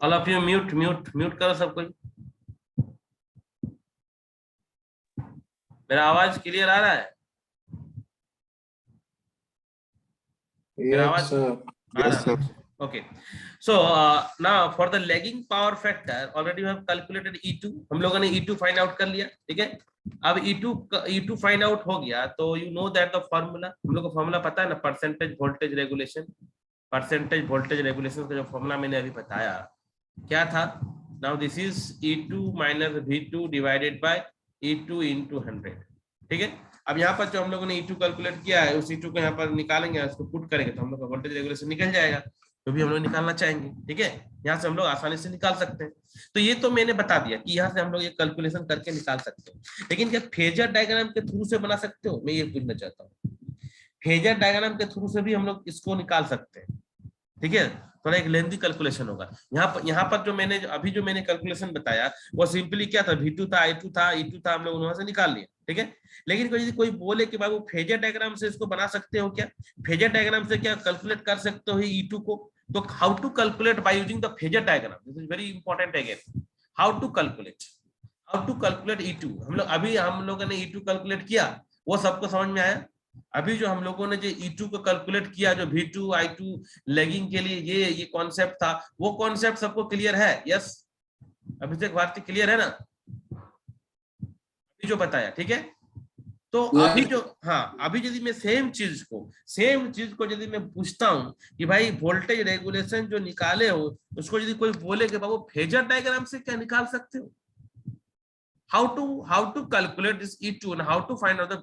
All of you mute mute mute करो सब कोई। मेरा आवाज क्लियर आ रहा है? मेरा Yes, आवाज sir. आ रहा है ना? Okay, so now for the lagging power factor already we have calculated E2। हम लोगों ने E2 फाइंड आउट कर लिया, ठीक है। अब E2 फाइंड आउट हो गया तो you know that the formula, हम लोग को फॉर्मूला पता है ना, percentage voltage regulation. Percentage voltage regulation का जो फॉर्मूला मैंने अभी बताया क्या था, now this is E2 minus V2 divided by E2 into 100, ठीक है। अब यहाँ पर जो हम लोगों ने E2 कैलकुलेट किया है उस E2 को यहाँ पर निकालेंगे, उसको पुट करेंगे तो हम लोग का वोल्टेज रेगुलेशन निकल जाएगा, जो भी हम लोग निकालना चाहेंगे, ठीक है। यहाँ से हम लोग आसानी से निकाल सकते हैं। तो ये तो मैंने बता दिया कि यहाँ से हम लोग ये कैलकुलेशन करके निकाल सकते हैं, लेकिन क्या फेजर डायग्राम के थ्रू से बना सकते हो, मैं ये पूछना चाहता हूँ। फेजर डायग्राम के थ्रू से भी हम लोग इसको निकाल सकते हैं, ठीक है। थोड़ा एक लेंथी कैलकुलेशन होगा। यहाँ पर जो मैंने कैलकुलेशन बताया वो सिंपली क्या था, V2 था, I2 था, E2 था, हम लोग वहां से निकाल लिया, ठीक है। लेकिन कोई बोले कि बाबू फेजर डायग्राम से इसको बना सकते हो क्या, फेजर डायग्राम से क्या कैलकुलेट कर सकते हो E2 को, तो how to calculate by using the phasor diagram, this is very important again. How to calculate E2, हम लोगों ने E2 कैलकुलेट किया, वो सबको समझ में आया। अभी जो हम लोगों ने जो E2 को कैलकुलेट किया, जो V2 I2 लेगिंग के लिए ये कॉन्सेप्ट था, वो कॉन्सेप्ट सबको क्लियर है? यस, अभिषेक भारती क्लियर है ना अभी जो बताया, ठीक है। तो अभी जो, हाँ, अभी यदि मैं सेम चीज को यदि मैं पूछता हूँ कि भाई वोल्टेज रेगुलेशन जो निकाले हो उसको यदि कोई बोले कि बाबू फेजर डायग्राम से क्या निकाल सकते हो, how to calculate this E2 and how to find out the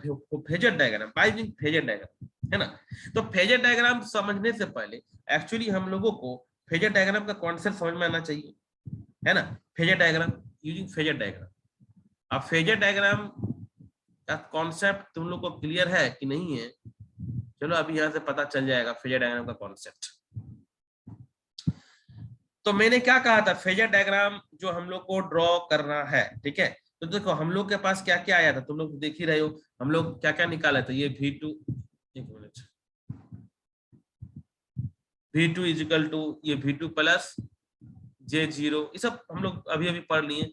phasor diagram by using phasor diagram, है ना। तो फेजर डायग्राम समझने से पहले एक्चुअली हम लोगों को फेजर डायग्राम का कॉन्सेप्ट समझ में आना चाहिए, है ना। Phasor diagram, using phasor diagram. अब फेजर डायग्राम का कॉन्सेप्ट तुम लोग को क्लियर है कि नहीं है? चलो अभी यहाँ से पता चल जाएगा फेजर डायग्राम का कॉन्सेप्ट। तो मैंने क्या कहा था, फेजर डायग्राम जो हम लोग को ड्रॉ करना है, ठीक है। तो देखो हम लोग के पास क्या क्या आया था, तुम लोग देख ही रहे हो, हम लोग क्या क्या निकाला था। ये V2, एक मिनट, V2 इजिकल टू ये V2 प्लस J0, ये सब हम लोग अभी अभी पढ़ लिए।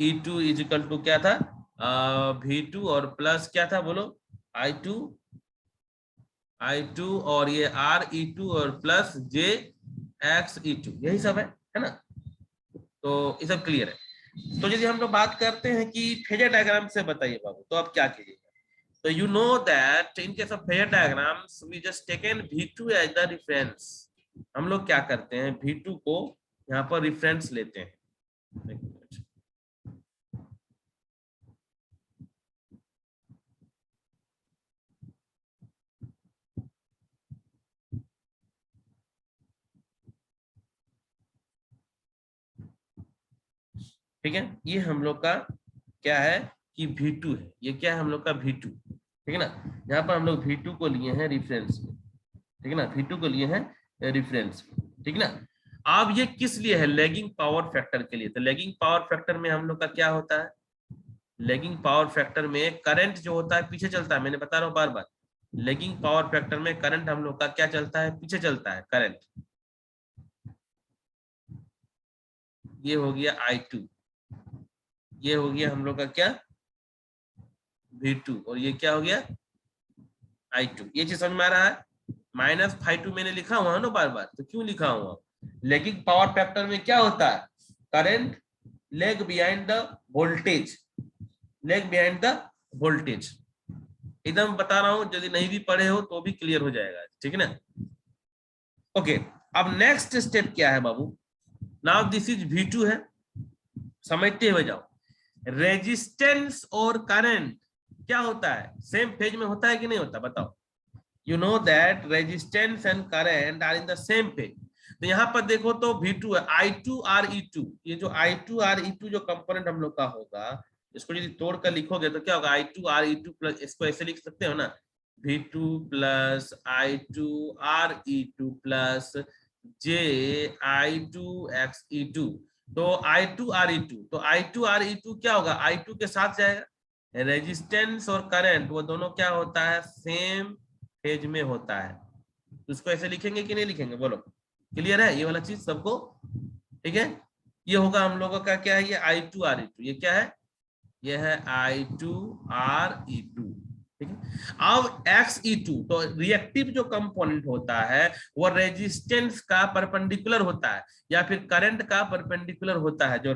E2 इजिकल टू क्या था, V2 और प्लस क्या था बोलो, I2 और ये RE2 और प्लस JXE2, यही सब है ना। तो ये सब क्लियर है। तो यदि हम लोग बात करते हैं कि फेजर डायग्राम से बताइए बाबू, तो अब क्या कीजिएगा। तो you know that in case of phasor diagrams we just taken V2 as the reference. हम लोग क्या करते हैं, V2 को यहाँ पर रेफरेंस लेते हैं। ठीक है, ये हम लोग का क्या है कि V2 है, ये क्या है हम लोग का V2, ठीक है ना। यहाँ पर हम लोग V2 को लिए हैं रेफरेंस में, ठीक है ना, V2 को लिए हैं रेफरेंस में, ठीक है ना। अब ये किस लिए है, लैगिंग पावर फैक्टर के लिए। तो लैगिंग पावर फैक्टर में हम लोग का क्या होता है, लैगिंग पावर फैक्टर में करंट जो होता है पीछे चलता है, मैंने बता रहा हूँ बार बार। लैगिंग पावर फैक्टर में करंट हम लोग का क्या चलता है, पीछे चलता है करंट। ये हो गया I2, ये हो गया हम लोग का क्या V2, और ये क्या हो गया I2। ये चीज समझ में आ रहा है। -φ2 मैंने लिखा हुआ है ना बार बार, तो क्यों लिखा हुआ, लैगिंग पावर फैक्टर में क्या होता है, current leg behind the voltage, leg behind the voltage. एकदम बता रहा हूं, यदि नहीं भी पढ़े हो तो भी क्लियर हो जाएगा, ठीक है ना। ओके, अब नेक्स्ट स्टेप क्या है बाबू, नाउ दिस इज V2 है, समझते हुए जाओ। रेजिस्टेंस और करंट क्या होता है, सेम फेज में होता है कि नहीं होता, बताओ। You know that resistance and current are in the same phase. तो यहाँ पर देखो तो V2 है, I2 RE2, ये जो I2 RE2 जो कंपोनेंट हम लोग का होगा, इसको यदि तोड़ कर लिखोगे तो क्या होगा, I2 RE2 प्लस, इसको ऐसे लिख सकते हो ना, V2 plus I2 RE2 plus JI2 XE2। तो I2 RE2, तो I2 RE2 क्या होगा, I2 के साथ जाएगा, रेजिस्टेंस और करंट वो दोनों क्या होता है, सेम फेज में होता है। उसको ऐसे लिखेंगे कि नहीं लिखेंगे, बोलो, क्लियर है ये वाला चीज सबको। ठीक है। ये होगा हम लोगों का क्या है, ये I2RE2, ये क्या है, ये है I2RE2, ठीक है। अब Xe2 तो रिएक्टिव जो कंपोनेंट होता है वो रेजिस्टेंस का परपेंडिकुलर होता है या फिर करंट का परपेंडिकुलर होता है। जो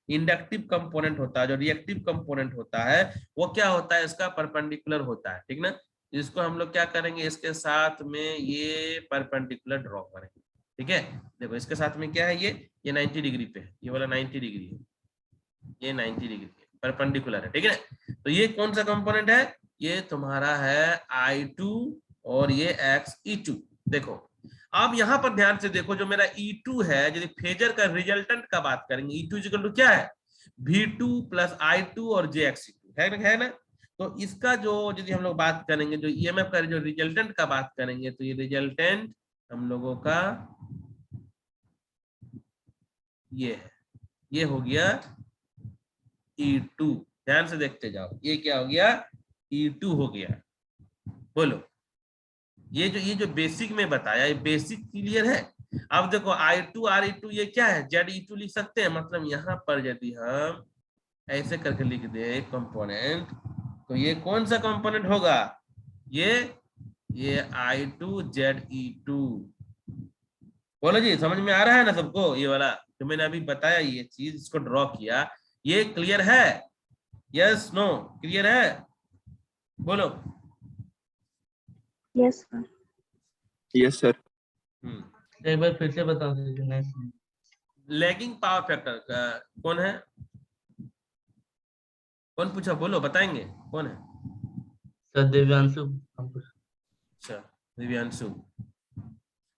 इंडक्टिव कंपोनेंट होता है, जो रिएक्टिव कंपोनेंट होता है, वो क्या होता है, इसका परपेंडिकुलर होता है, ठीक ना। इसको हम लोग क्या करेंगे, इसके साथ में ये परपेंडिकुलर ड्रॉ करेंगे, ठीक है। देखो इसके साथ में क्या है, ये 90 डिग्री पे है, ये वाला 90 डिग्री है, ये 90 डिग्री परपेंडिकुलर है, ठीक है। तो ये कौन सा कंपोनेंट है, ये तुम्हारा है I2 और ये Xe2। देखो अब यहां पर ध्यान से देखो, जो मेरा E2 है, यदि फेजर का रिजल्टेंट का बात करेंगे, E2 इक्वल टू क्या है, V2 प्लस I2 और JXE2 है ना। तो इसका जो यदि हम लोग बात करेंगे, जो EMF का जो रिजल्टेंट का बात करेंगे, तो ये रिजल्टेंट हम लोगों का ये है, ये हो गया E2। ध्यान से देखते जाओ, ये क्या हो गया, E2 हो गया। बोलो, ये जो बेसिक में बताया, ये बेसिक क्लियर है। अब देखो I2RE2 ये क्या है, ZE2 लिख सकते हैं। मतलब यहाँ पर यदि हम ऐसे करके लिख दे कंपोनेंट, तो ये कौन सा कंपोनेंट होगा, ये I2ZE2। बोलो जी, समझ में आ रहा है ना सबको, ये वाला जो मैंने अभी बताया, ये चीज इसको ड्रॉ किया, ये क्लियर है, यस नो, क्लियर है, बोलो। Yes sir. Yes sir. एक बार फिर से बता दीजिए। लैगिंग पावर फैक्टर कौन है, कौन पूछा, बोलो बताएंगे कौन है। सर दिव्यांशु। अच्छा दिव्यांशु।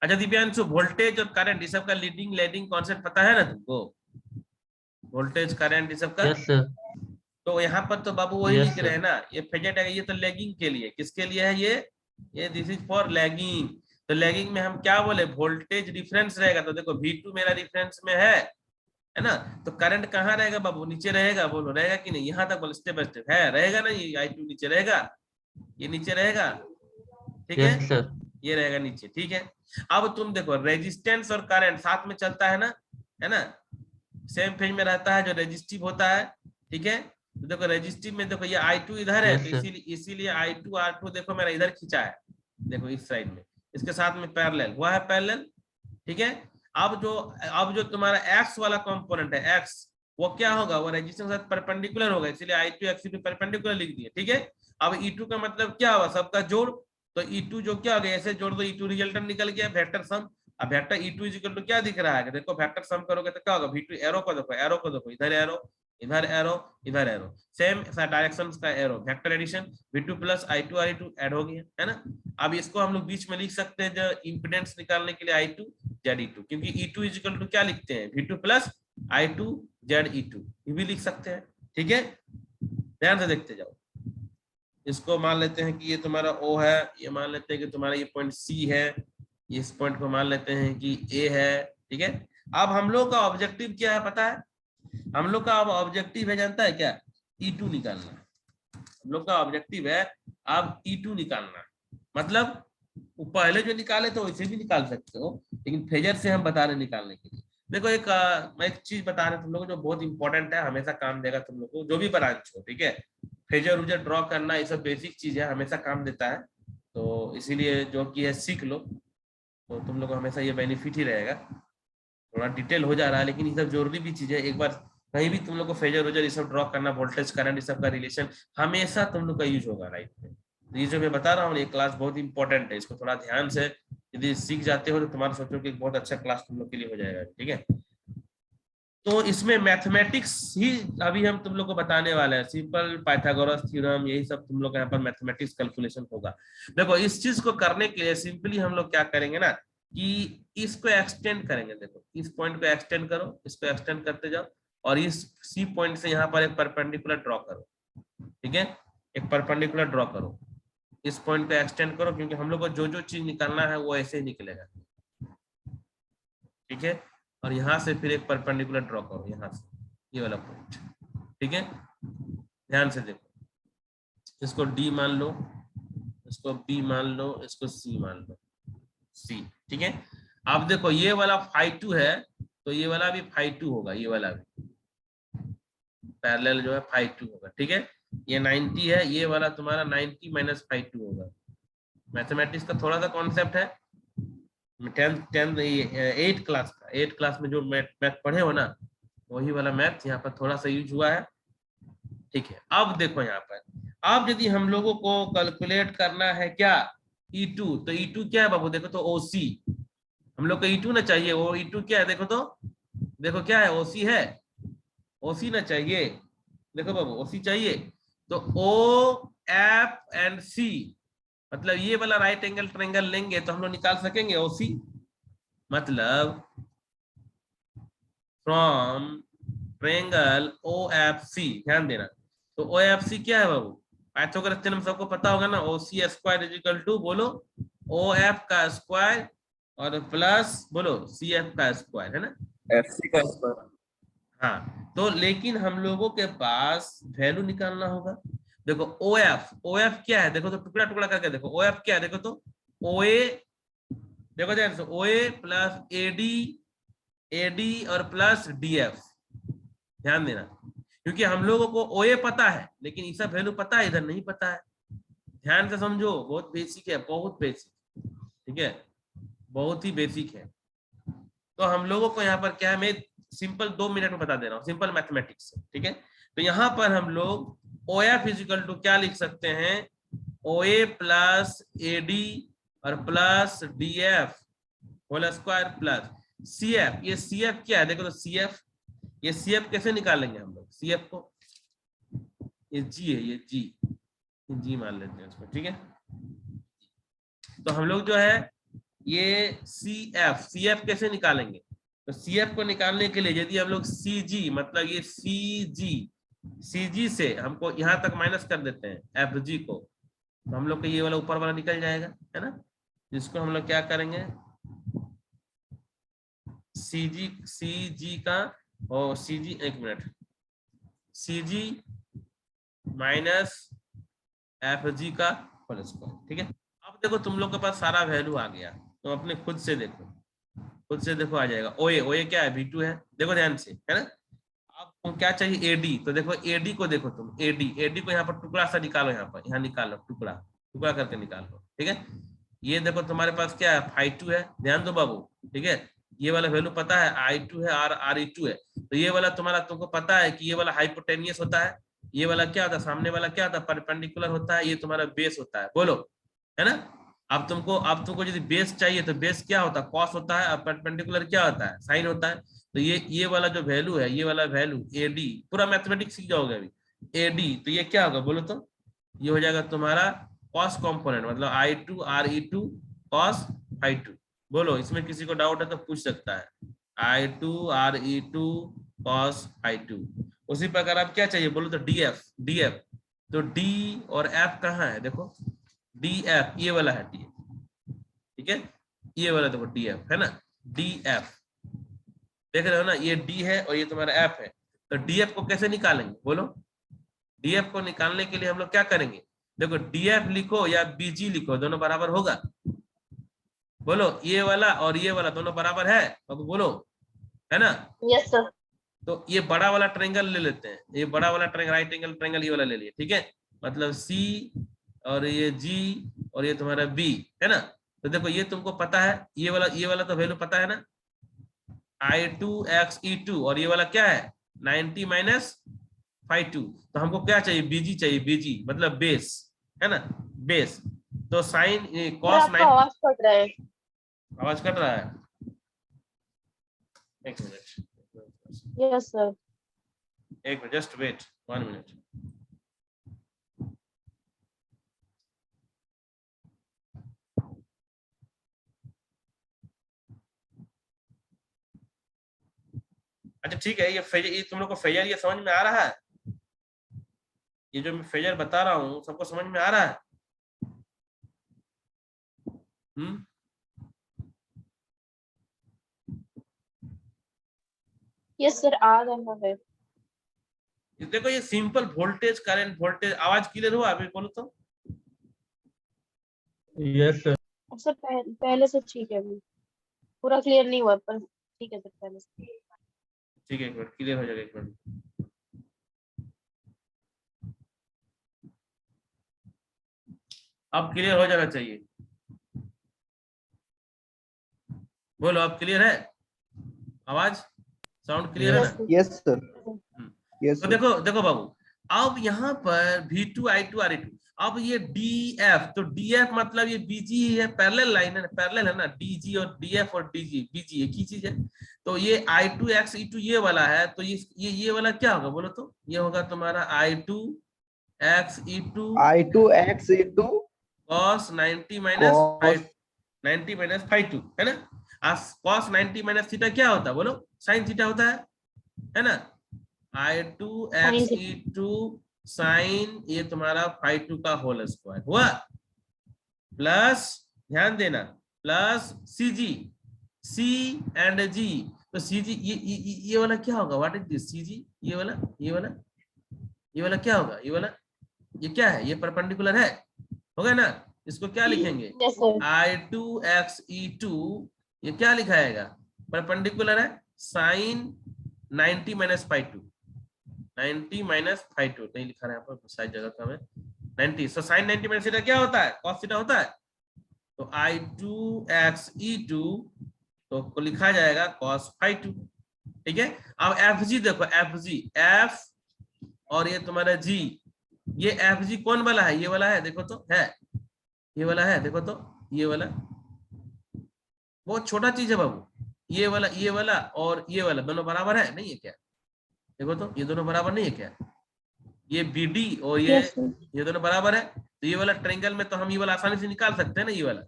अच्छा दिव्यांशु, वोल्टेज और करंट ये सब का लीडिंग लैगिंग कॉन्सेप्ट पता है ना तुमको, वोल्टेज करंट ये सब का। Yes sir. तो यहाँ पर तो बाबू वही Yes, लिख रहे हैं ना, ये फेजर है, ये तो लैगिंग के लिए, किसके लिए है ये दिस इज फॉर लैगिंग। तो लैगिंग में हम क्या बोले, वोल्टेज डिफरेंस रहेगा। तो देखो V2 मेरा डिफरेंस में है ना। तो करंट कहाँ रहेगा बाबू, नीचे रहेगा, बोलो रहेगा कि नहीं, यहाँ तक बोलो स्टेप बाय स्टेप है, रहेगा ना, ये I2 नीचे रहेगा, ये नीचे रहेगा, ठीक है, यस सर। ये रहेगा नीचे, ठीक है। अब तुम देखो रेजिस्टेंस और करंट साथ में चलता है ना, सेम फेज में रहता है जो रेजिस्टिव होता है, ठीक है। तो देखो रेजिस्टिव में देखो ये I2 इधर है, Yes, तो sir. इसीलिए I2R2 देखो मेरा इधर खींचा है, देखो इस साइड में, इसके साथ में पैरेलल हुआ है, पैरेलल, ठीक है। अब जो तुम्हारा एक्स वाला कंपोनेंट है, एक्स, वो क्या होगा, वो रेजिस्टेंस के साथ परपेंडिकुलर होगा, इसलिए I2 Xe2 परपेंडिकुलर लिख दिए, ठीक है। अब E2 का मतलब क्या हुआ, सबका जोड़। तो E2 जो क्या हो गया, ऐसे जोड़ दो, E2 रिजल्टेंट निकल गया, वेक्टर सम। अब वेक्टर E2 इक्वल टू क्या दिख रहा है, देखो वेक्टर सम करोगे तो क्या होगा, V2 एरो को देखो, इधर एरो, इधर एरो, इधर एरो, सेम डायरेक्शन का arrow, vector addition, V2 plus I2RE2 add हो गया, है ना। अब इसको हम लोग बीच में लिख सकते हैं, जो इंपेडेंस निकालने के लिए I2ZE2, क्योंकि E2 इक्वल टू क्या लिखते हैं, V2 प्लस I2ZE2, ये भी लिख सकते हैं, ठीक है। ध्यान से देखते जाओ, इसको मान लेते हैं कि ये तुम्हारा O है, ये मान लेते हैं कि तुम्हारा ये पॉइंट C है, इस पॉइंट को मान लेते हैं कि A है, ठीक है। अब हम लोग का ऑब्जेक्टिव क्या है पता है, हम लोग का अब ऑब्जेक्टिव है, जानता है क्या, E2 निकालना। हम लोग का ऑब्जेक्टिव है अब E2 निकालना, मतलब वो पहले जो निकाले तो वैसे भी निकाल सकते हो, लेकिन फेजर से हम बता रहे निकालने के लिए। देखो मैं एक चीज बता रहा हूँ तुम लोग, जो बहुत इंपॉर्टेंट है, हमेशा काम देगा तुम लोग को, जो भी ब्रांच हो, ठीक है। फेजर उजर ड्रॉ करना, ये सब बेसिक चीज है, हमेशा काम देता है, तो इसीलिए जो कि है सीख लो, तो तुम लोग को हमेशा ये बेनिफिट ही रहेगा। थोड़ा डिटेल हो जा रहा है, लेकिन ये सब जरूरी भी चीज है। एक बार कहीं भी तुम लोग को फेजर उजर ये सब ड्रॉ करना, वोल्टेज करंट ये सब का रिलेशन हमेशा तुम लोग का यूज होगा लाइफ में। तो ये जो मैं बता रहा हूँ, ये क्लास बहुत इंपॉर्टेंट है, इसको थोड़ा ध्यान से यदि सीख जाते हो तो तुम्हारा सोचो कि बहुत अच्छा क्लास तुम लोग के लिए हो जाएगा, ठीक है। तो इसमें मैथमेटिक्स ही अभी हम तुम लोग को बताने वाले हैं, सिंपल पाइथागोरस थ्योरम, यही सब तुम लोग का यहाँ पर मैथमेटिक्स कैलकुलेशन होगा। देखो इस चीज को करने के लिए सिंपली हम लोग क्या करेंगे ना, कि इसको एक्सटेंड करेंगे। देखो इस पॉइंट को एक्सटेंड करो, इसको एक्सटेंड करते जाओ, और इस सी पॉइंट से यहाँ पर एक परपेंडिकुलर ड्रॉ करो, ठीक है, एक परपेंडिकुलर ड्रॉ करो, इस पॉइंट को एक्सटेंड करो, क्योंकि हम लोग को जो जो चीज निकालना है वो ऐसे ही निकलेगा, ठीक है। और यहाँ से फिर एक परपेंडिकुलर ड्रॉ करो, यहाँ से ये वाला पॉइंट, ठीक है। ध्यान से देखो, इसको D मान लो, इसको B मान लो, इसको C मान लो, C, ठीक है। अब देखो ये वाला phi2 है, तो ये वाला भी phi2 होगा, ये वाला भी पैरेलल जो है phi2 होगा, ठीक है। ये 90 है, ये वाला तुम्हारा 90 माइनस phi2 होगा। मैथमेटिक्स का थोड़ा सा कॉन्सेप्ट है, 8 क्लास का, 8 क्लास में जो मैथ पढ़े हो ना, वही वाला मैथ यहाँ पर थोड़ा सा यूज हुआ है, ठीक है। अब देखो यहाँ पर, अब यदि हम लोगों को कैलकुलेट करना है क्या E2, तो E2 क्या है बाबू, देखो तो OC, हम लोग को E2 ना चाहिए, वो E2 क्या है, देखो तो, देखो क्या है, OC है, OC ना चाहिए, देखो बाबू OC चाहिए, तो OFC, मतलब ये वाला राइट एंगल ट्रायंगल लेंगे तो हम लोग निकाल सकेंगे OC, मतलब फ्रॉम ट्रायंगल OFC, ध्यान देना, तो OFC क्या है बाबू, पाइथागोरस थ्योरम सबको पता होगा ना, OC square is equal to, बोलो OF का स्क्वायर और प्लस बोलो CF का स्क्वायर, है ना, FC का स्क्वायर। हाँ। तो लेकिन हम लोगों के पास वैल्यू निकालना होगा, देखो OF क्या है, देखो तो टुकड़ा टुकड़ा करके देखो, OF क्या है, देखो तो OA, देखो ध्यान से, OA प्लस AD और प्लस DF, ध्यान देना, क्योंकि हम लोगों को OA पता है लेकिन इसका वैल्यू पता है, इधर नहीं पता है, ध्यान से समझो, बहुत बेसिक है, बहुत बेसिक, ठीक है, बहुत ही बेसिक है। तो हम लोगों को यहाँ पर क्या है, मैं सिंपल 2 मिनट में बता दे रहा हूँ, सिंपल मैथमेटिक्स से, ठीक है। तो यहाँ पर हम लोग OF इजिकल टू क्या लिख सकते हैं, OA प्लस AD और plus DF whole square plus CF, ये CF क्या है, देखो तो CF, ये CF कैसे निकालेंगे हम लोग CF को, ये G है, ये G मान लेते हैं इसको, ठीक है। तो हम लोग जो है ये CF कैसे निकालेंगे, तो CF को निकालने के लिए यदि हम लोग CG, मतलब ये CG से हमको यहाँ तक माइनस कर देते हैं FG को, तो हम लोग को ये वाला ऊपर वाला निकल जाएगा, है ना, जिसको हम लोग क्या करेंगे, CG का और CG, एक मिनट, CG माइनस FG का होल स्क्वायर, ठीक है। अब देखो तुम लोग के पास सारा वैल्यू आ गया, तो अपने खुद से देखो आ जाएगा। OA क्या है, V2 है, देखो ध्यान से, है ना। अब तुम क्या चाहिए AD, तो देखो AD को देखो तुम, AD को यहाँ पर टुकड़ा सा निकालो, यहाँ निकालो, टुकड़ा टुकड़ा करके निकालो, ठीक है। ये देखो तुम्हारे पास क्या है, phi2 है, ध्यान दो बाबू, ठीक है। ये वाला वैल्यू पता है, I2 है और RE2 है, तो ये वाला तुम्हारा तुमको पता है कि ये वाला हाइपोटेनियस होता है, ये वाला क्या होता है, सामने वाला क्या होता है, परपेंडिकुलर होता है, ये तुम्हारा बेस होता है, बोलो, है ना। अब तुमको यदि बेस चाहिए तो बेस क्या होता है, कॉस होता है, और परपेंडिकुलर क्या होता है, साइन होता है। तो ये वाला जो वैल्यू है, ये वाला वैल्यू AD, पूरा मैथमेटिक्स सीख जाओगे अभी, AD, तो ये क्या होगा बोलो तो, ये हो जाएगा तुम्हारा कॉस कंपोनेंट, मतलब I2 RE2 कॉस phi2, बोलो, इसमें किसी को डाउट है तो पूछ सकता है, I2 RE2 कॉस phi2। उसी प्रकार आप क्या चाहिए बोलो तो DF, तो D और F कहाँ है, देखो DF, ये वाला है DF, ठीक है, ये वाला देखो DF है ना, DF देख रहे हो ना, ये D है और ये तुम्हारा F है, तो DF को कैसे निकालेंगे बोलो, DF को निकालने के लिए हम लोग क्या करेंगे, देखो DF लिखो या BG लिखो, दोनों बराबर होगा, बोलो ये वाला और ये वाला दोनों बराबर है, अब बोलो, है ना। Yes sir. तो ये बड़ा वाला ट्रायंगल ले लेते हैं, ये बड़ा वाला ट्रायंगल, राइट एंगल ट्रायंगल ये वाला ले लिए, ठीक है, मतलब C और ये G और ये तुम्हारा B, है ना। तो देखो ये तुमको पता है, ये वाला तो वैल्यू पता है ना, I2 XE2, और ये वाला क्या है 90 माइनस phi2, तो हमको क्या चाहिए, BG चाहिए, BG मतलब बेस, है ना, बेस, तो साइन कॉस आपका आवाज कट रहा है। आवाज कट रहा है, एक मिनट, यस सर। एक मिनट, जस्ट वेट 1 मिनट। अच्छा ठीक है, ये तुम लोग को फेजर ये समझ में आ रहा है, ये जो मैं फेजर बता रहा हूँ सबको समझ में आ रहा है, यस सर, आ रहा है। देखो ये सिंपल वोल्टेज करंट वोल्टेज, आवाज क्लियर हुआ अभी बोलो तो, यस सर। सर पहले से ठीक है अभी, पूरा क्लियर नहीं हुआ पर ठीक है सर पहले से। ठीक है, एक मिनट क्लियर हो जाएगा, एक मिनट। अब क्लियर हो जाना चाहिए, बोलो अब क्लियर है, आवाज साउंड क्लियर है Yes, ना? sir. Yes, sir. Yes, तो sir. देखो देखो बाबू, अब यहाँ पर V2 I2 RE2, अब ये DF, तो DF मतलब ये BG है, पैरेलल लाइन है, पैरेलल है ना, DG और DF और BG एक ही चीज है। तो ये I2 X E2 ये वाला है, तो ये वाला क्या होगा बोलो तो? ये होगा तुम्हारा I2 X E2 I2 X E2 cos 90 minus cos 90 minus phi2 है ना। cos 90 माइनस थीटा क्या होता है बोलो? sin थीटा होता है ना। I2 Sin X theta. E2 sin ये तुम्हारा phi2 का होल स्क्वायर हुआ, प्लस ध्यान देना plus CG C and G, तो CG ये वाला क्या होगा? What is this CG? ये वाला क्या होगा? ये क्या है? ये परपेंडिकुलर है, होगा ना। इसको क्या लिखेंगे? Yes, sir. I2 X E2, ये क्या लिखाएगा? परपेंडिकुलर है sin 90 minus phi2, 90 minus phi2 नहीं लिखा है यहाँ पर, शायद जगह का है 90। सो sin 90 माइनस थीटा क्या होता है? cos थीटा होता है। तो I2 X E2 तो को लिखा जाएगा cos phi2, ठीक है। अब FG देखो, FG F और ये तुम्हारा G, ये FG कौन वाला है? ये वाला है, देखो तो है, ये वाला है, देखो तो ये वाला, बहुत छोटा चीज है बाबू। ये वाला और ये वाला दोनों बराबर है नहीं है क्या? देखो तो ये दोनों बराबर नहीं है क्या? ये BD और Yes, sir. ये दोनों बराबर है, तो ये वाला ट्रायंगल में तो हम ये वाला आसानी से निकाल सकते हैं ना, ये वाला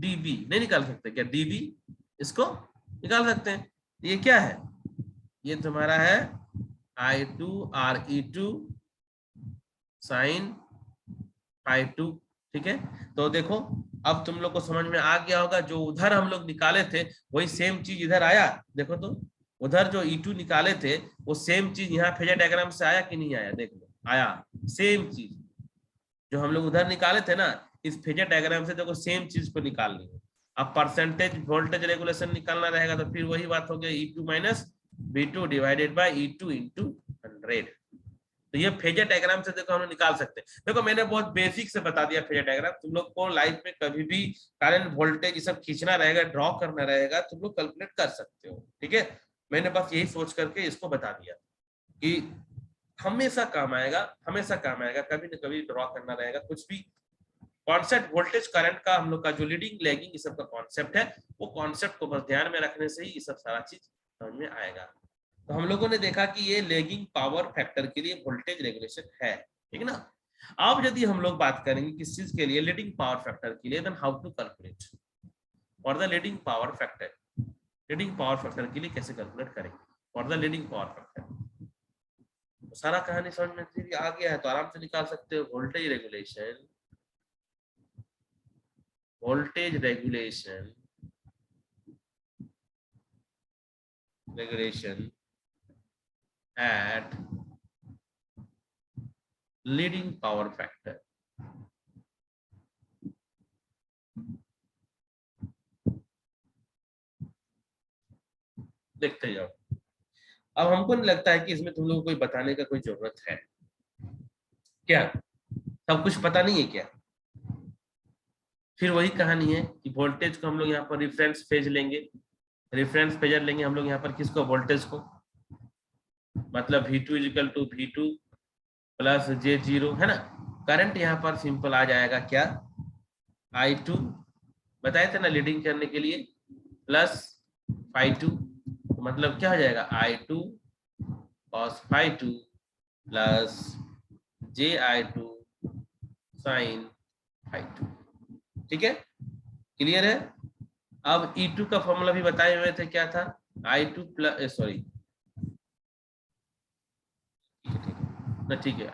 DB नहीं निकाल सकते क्या? DB इसको निकाल सकते हैं। ये क्या है? ये तुम्हारा है I2 RE2 sin phi2, ठीक है। तो देखो अब तुम लोग को समझ में आ गया होगा, जो उधर हम लोग निकाले थे वही सेम चीज इधर आया। देखो तो उधर जो E2 निकाले थे वो सेम चीज यहाँ फेजर डायग्राम से आया कि नहीं आया? देख लो, आया सेम चीज जो हम लोग उधर निकाले थे ना, इस फेजर डायग्राम से देखो सेम चीज को निकाल लिया। अब परसेंटेज वोल्टेज रेगुलेशन निकालना रहेगा, तो फिर वही बात हो गया E2 minus V2 divided by E2 into 100। तो ये फेजर डायग्राम से देखो हम लोग निकाल सकते हैं। देखो मैंने बहुत बेसिक से बता दिया फेजर डायग्राम, तुम लोग को लाइफ में कभी भी करंट वोल्टेज ये सब खींचना रहेगा, ड्रॉ करना रहेगा, तुम लोग कैलकुलेट कर सकते हो, ठीक है। मैंने बस यही सोच करके इसको बता दिया कि हमेशा काम आएगा, हमेशा काम आएगा, कभी न कभी ड्रॉ करना रहेगा। कुछ भी कॉन्सेप्ट वोल्टेज करंट का हम लोग का जो लीडिंग लैगिंग ये सब का कॉन्सेप्ट है, वो कॉन्सेप्ट को बस ध्यान में रखने से ही ये सब सारा चीज समझ में आएगा। तो हम लोगों ने देखा कि ये लैगिंग पावर फैक्टर के लिए वोल्टेज रेगुलेशन है, ठीक ना। अब यदि हम लोग बात करेंगे किस चीज के लिए? लीडिंग पावर फैक्टर के लिए, then how to calculate for the leading power factor. Leading power factor के लिए कैसे कैलकुलेट करेंगे for the leading power factor? तो सारा कहानी समझ में आ गया है तो आराम से निकाल सकते हो। Voltage regulation at leading power factor। देखते जाओ। अब हमको नहीं लगता है कि इसमें तुम लोगों को कोई बताने का कोई जरूरत है क्या? सब कुछ पता नहीं है क्या? फिर वही कहानी है कि वोल्टेज को हम लोग यहाँ पर रिफरेंस फेज लेंगे, रेफरेंस फेजर लेंगे हम लोग यहाँ पर किसको? वोल्टेज को, मतलब V2 is equal to V2 plus J0 है ना। करंट यहाँ पर सिंपल आ जाएगा क्या? I2 बताए थे ना लीडिंग करने के लिए, प्लस phi2, तो मतलब क्या हो जाएगा? I2 cos phi2 plus J2 sin phi2, ठीक है, क्लियर है। अब E2 का फॉर्मूला भी बताए हुए थे, क्या था? I2 प्लस सॉरी ठीक है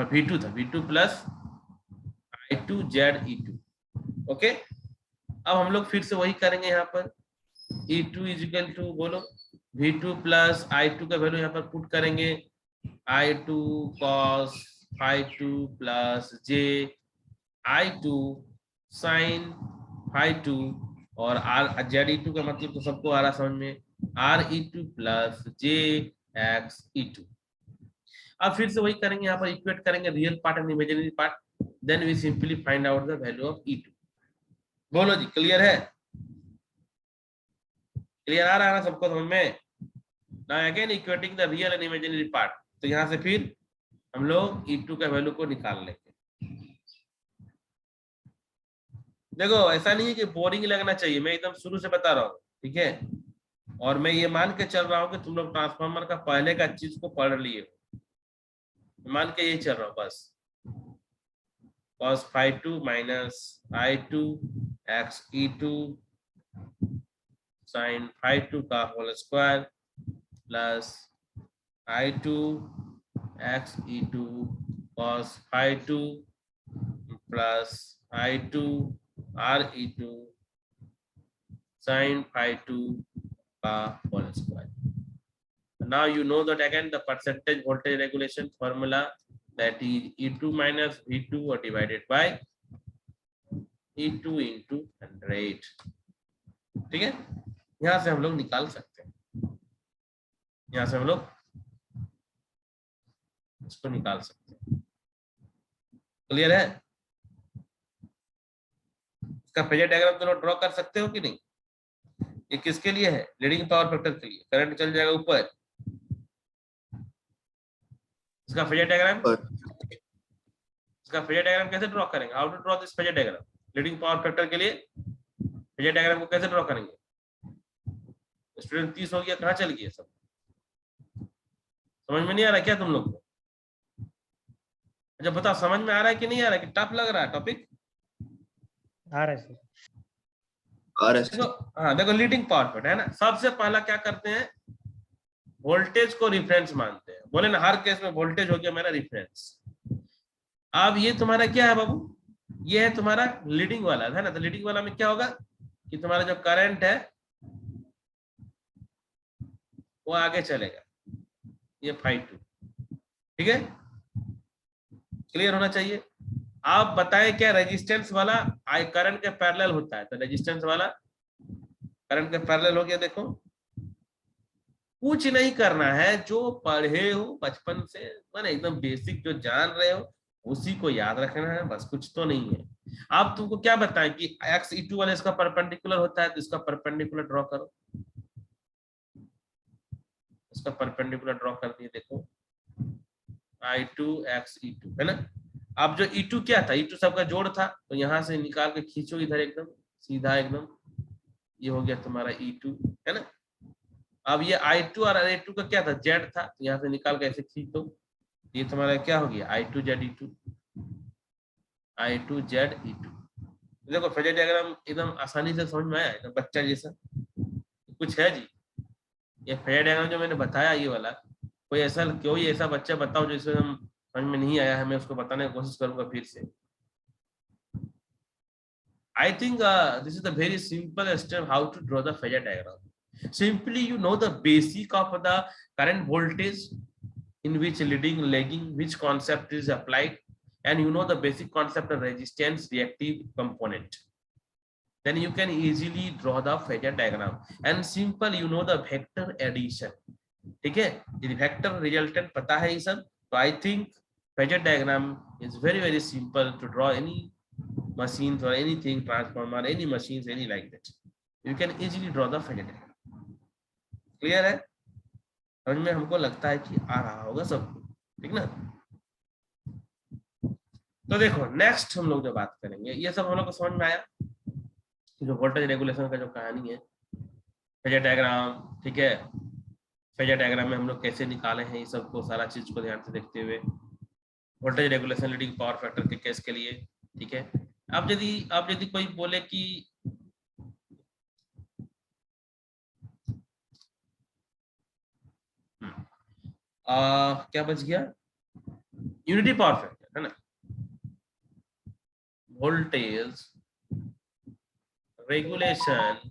V2 था, V2 plus I2 ZE2, okay. अब हम लोग फिर से वही करेंगे यहाँ पर, E2 इजिकल टू बोलो V2 प्लस I2 का वैल्यू यहाँ पर पुट करेंगे, I2 cos phi2 plus J2 sin phi2 और ZE2 का मतलब तो सबको आ रहा समझ में, RE2 प्लस JXE2। अब फिर से वही करेंगे, यहाँ पर इक्वेट करेंगे real part and imaginary part, then we simply find out the value of E2। बोलो जी, क्लियर है? क्लियर आ रहा है ना सबको समझ में? Now again equating the real and imaginary part, तो यहाँ से फिर हम लोग E2 का वैल्यू को निकाल लेंगे। देखो ऐसा नहीं है कि बोरिंग लगना चाहिए, मैं एकदम शुरू से बता रहा हूँ, ठीक है? और मैं ये मान के चल रहा हूँ कि तुम लोग ट्रांसफार्मर का पहले का चीज को पढ़ लिए हो, मान के यही चल रहा हूँ बस। cos phi2 minus I2 x E2 sin phi2 का whole square plus I2 x E2 cos phi2 plus I2 RE2 sin phi2 का whole square. Now you know that again the percentage voltage regulation formula, that is E2 minus V2 or divided by E2 into 100। ठीक है, यहां से हम लोग निकाल सकते हैं, यहां से हम लोग इसको निकाल सकते हैं। क्लियर है? इसका फेजर डायग्राम तो लोग ड्रॉ कर सकते हो कि नहीं? ये किसके लिए है? लीडिंग पावर फैक्टर के लिए। करंट चल जाएगा ऊपर, इसका फेजर डायग्राम, इसका फेजर डायग्राम कैसे ड्रॉ करेंगे? How to draw this phasor diagram? Leading power factor के लिए फेजर डायग्राम को कैसे ड्रॉ करेंगे? स्टूडेंट 30 हो गया, कहाँ चल गया सब? समझ में नहीं आ रहा क्या तुम लोग को? अच्छा बताओ, समझ में आ रहा है कि नहीं आ रहा है, कि टफ लग रहा है टॉपिक? आ रहा है सर। देखो, हाँ देखो, लीडिंग पावर फैक्टर है ना, सबसे पहला क्या करते हैं, वोल्टेज को रिफरेंस मानते हैं। बोले ना हर केस में वोल्टेज हो गया मेरा रिफरेंस। अब ये तुम्हारा क्या है बाबू? ये है तुम्हारा लीडिंग वाला है ना, तो लीडिंग वाला में क्या होगा कि तुम्हारा जो करंट है वो आगे चलेगा, ये phi2। ठीक है, क्लियर होना चाहिए। आप बताएं क्या रेजिस्टेंस वाला करंट के पैरेलल होता है? तो रेजिस्टेंस वाला करंट के पैरेलल हो गया। देखो कुछ नहीं करना है, जो पढ़े हो बचपन से, मैंने एकदम बेसिक जो जान रहे हो उसी को याद रखना है बस, कुछ तो नहीं है। आप तुमको क्या बताएं कि एक्स E2 वाला इसका परपेंडिकुलर होता है, तो इसका परपेंडिकुलर ड्रॉ करो, इसका परपेंडिकुलर ड्रॉ कर दिए। देखो I2 x E2 है ना। अब जो E2 क्या था? E2 सबका जोड़ था, तो यहां से निकाल के खींचो इधर एकदम सीधा एकदम, ये हो गया तुम्हारा E2 है ना। अब ये I2 और I2 का क्या था? Z था, तो यहाँ से निकाल के ऐसे खींच दो, ये तुम्हारा क्या हो गया? I2 Z E2, I2 Z E2। देखो फेजर डायग्राम एकदम आसानी से समझ में आया, एकदम बच्चा जैसा कुछ है जी? ये फेजर डायग्राम जो मैंने बताया ये वाला, कोई ऐसा बच्चा बताओ जो इसे हम समझ में नहीं आया है, मैं उसको बताने की कोशिश करूंगा फिर से। I think this is the very simple step how to draw the phasor diagram. Simply you know the basic of the current voltage, in which leading, lagging, which concept is applied, and you know the basic concept of resistance, reactive component. Then you can easily draw the phasor diagram. And simple, you know the vector addition. ठीक है, यदि vector resultant पता है ये सब, तो I think phasor diagram is very very simple to draw any machine or anything, transformer, any machines, any like that. You can easily draw the phasor diagram. Clear है? समझ में हमको लगता है कि आ रहा होगा सबको, ठीक ना? तो देखो नेक्स्ट हम लोग जो बात करेंगे, ये सब हम लोग को समझ में आया जो वोल्टेज रेगुलेशन का जो कहानी है, फेजर डायग्राम। ठीक है, फेजर डायग्राम में हम लोग कैसे निकाले हैं, ये सबको सारा चीज को ध्यान से देखते हुए, voltage regulation leading power factor के केस के लिए। ठीक है, अब यदि कोई बोले कि क्या बच गया, यूनिटी पावर फैक्टर है ना, voltage regulation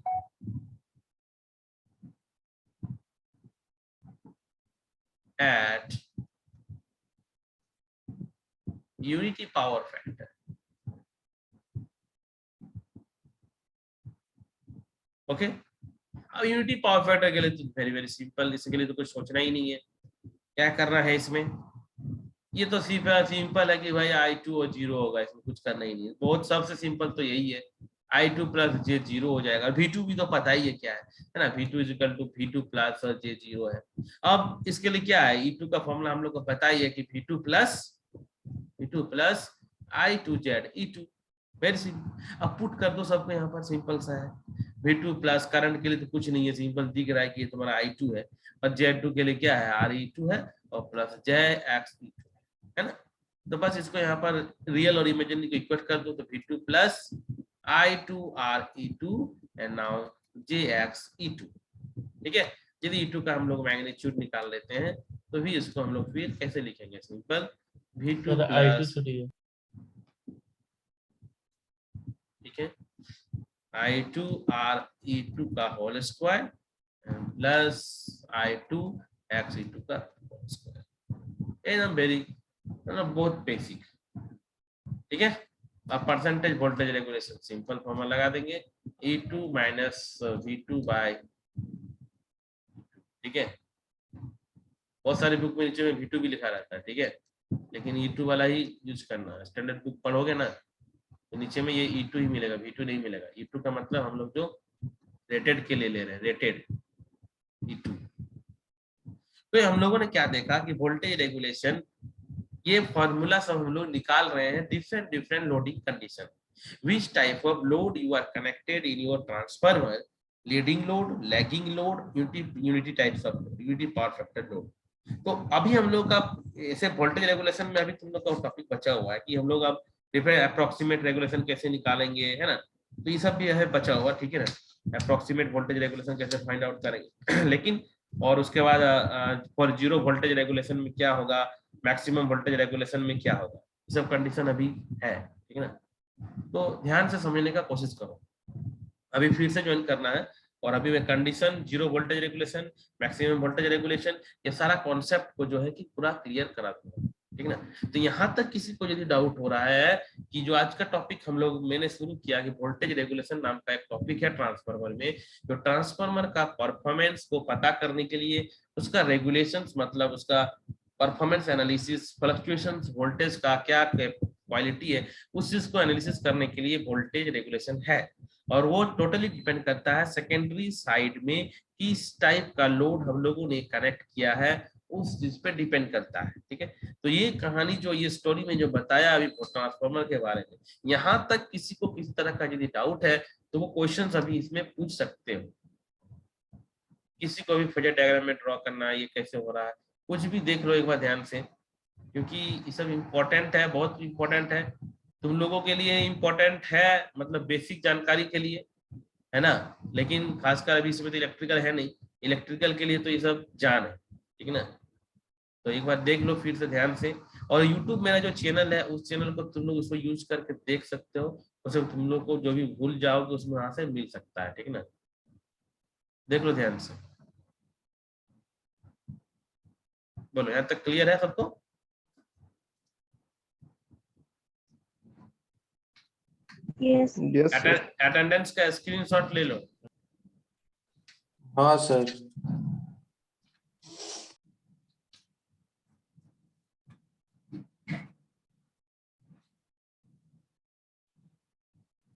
eight unity power factor. Okay, अब यूनिटी पावर फैक्टर के लिए तो वेरी वेरी सिंपल, इसके लिए तो कुछ सोचना ही नहीं है क्या करना है इसमें। ये तो सिंपल है कि भाई I2 और 0 होगा, इसमें कुछ करना ही नहीं है। बहुत सबसे सिंपल तो यही है, I2 प्लस J 0 हो जाएगा। V2 भी तो पता ही है क्या है ना, V2 is equal to V2 plus और J 0 है। अब इसके लिए क्या है, E2 का फॉर्मूला हम लोग को पता ही है कि V2 plus I2Z E2, very simple. अब पुट कर दो सबको यहाँ पर, सिंपल सा है। V2 प्लस करंट के लिए तो कुछ नहीं है, सिंपल दिख रहा है कि ये तुम्हारा I2 है, और Z2 के लिए क्या है RE2 है, और प्लस JXE2 है ना। तो बस इसको यहाँ पर रियल और इमेजिनरी को इक्वेट कर दो, तो V2 plus I2 RE2 and now JXE2, ठीक है। यदि E2 का हम लोग मैग्नीट्यूड निकाल लेते हैं तो भी इसको हम लोग फिर कैसे लिखेंगे, simple V2 sir I2 plus, थोड़ी है। ठीक है, I2 RE2 का whole square plus I2 XE2 का होल स्क्वायर, एकदम वेरी मतलब बहुत बेसिक, ठीक है। अब percentage voltage regulation simple formula लगा देंगे, E2 माइनस V2 बाय, ठीक है। बहुत सारे बुक में नीचे में V2 भी लिखा रहता है, ठीक है, लेकिन E2 वाला ही यूज करना है। स्टैंडर्ड बुक पढ़ोगे ना तो नीचे में ये E2 ही मिलेगा, V2 नहीं मिलेगा। E2 का मतलब हम लोग जो रेटेड के लिए ले रहे हैं, रेटेड E2। तो हम लोगों ने क्या देखा कि वोल्टेज रेगुलेशन, ये फॉर्मूला सब हम लोग निकाल रहे हैं different different loading condition, which type of load you are connected in your transformer, leading load, lagging load, unity types of load, unity power factor load. तो अभी हम लोग का ऐसे वोल्टेज रेगुलेशन में अभी तुम लोग का टॉपिक बचा हुआ है कि हम लोग अब डिफरेंट अप्रोक्सीमेट रेगुलेशन कैसे निकालेंगे, है ना। तो ये सब भी है बचा हुआ, ठीक है ना। अप्रोक्सीमेट वोल्टेज रेगुलेशन कैसे फाइंड आउट करेंगे लेकिन, और उसके बाद फॉर जीरो वोल्टेज रेगुलेशन में क्या होगा, मैक्सिमम वोल्टेज रेगुलेशन में क्या होगा, ये सब कंडीशन अभी है, ठीक है ना। तो ध्यान से समझने का कोशिश करो, अभी फिर से ज्वाइन करना है। और अभी मैं condition, zero voltage regulation, maximum voltage regulation, ये सारा कॉन्सेप्ट को जो है कि पूरा क्लियर करा दूंगा, ठीक है ना। तो यहाँ तक किसी को यदि डाउट हो रहा है कि जो आज का टॉपिक हम लोग मैंने शुरू किया कि वोल्टेज रेगुलेशन नाम का एक टॉपिक है ट्रांसफार्मर में, तो ट्रांसफार्मर का परफॉर्मेंस को पता करने के लिए उसका रेगुलेशंस मतलब उसका परफॉर्मेंस एनालिसिस, फ्लक्चुएशंस वोल्टेज का क्या क्वालिटी है, उस चीज को एनालिसिस करने के लिए वोल्टेज रेगुलेशन है। और वो टोटली डिपेंड करता है सेकेंडरी साइड में किस टाइप का लोड हम लोगों ने कनेक्ट किया है, उस चीज पे डिपेंड करता है, ठीक है। तो ये कहानी जो ये स्टोरी में जो बताया अभी ट्रांसफार्मर के बारे में, यहाँ तक किसी को किसी तरह का यदि डाउट है तो वो क्वेश्चंस अभी इसमें पूछ सकते हो। किसी को भी फेजर डायग्राम में ड्रॉ करना है, ये कैसे हो रहा है, कुछ भी देख लो एक बार ध्यान से, क्योंकि ये सब इम्पोर्टेंट है, बहुत इम्पोर्टेंट है तुम लोगों के लिए, इम्पोर्टेंट है मतलब बेसिक जानकारी के लिए, है ना। लेकिन खासकर अभी इसमें तो इलेक्ट्रिकल है नहीं, इलेक्ट्रिकल के लिए तो ये सब जान है, ठीक है ना। तो एक बार देख लो फिर से ध्यान से। और YouTube मेरा जो चैनल है उस चैनल को तुम लोग उसको यूज करके देख सकते हो, उसमें तुम लोग को जो भी भूल जाओगे उसमें वहां से मिल सकता है, ठीक है ना। देख लो ध्यान से, बोलो यहाँ तक क्लियर है सबको? Yes. Yes, sir. अटेंडेंस का स्क्रीनशॉट ले लो। हाँ सर।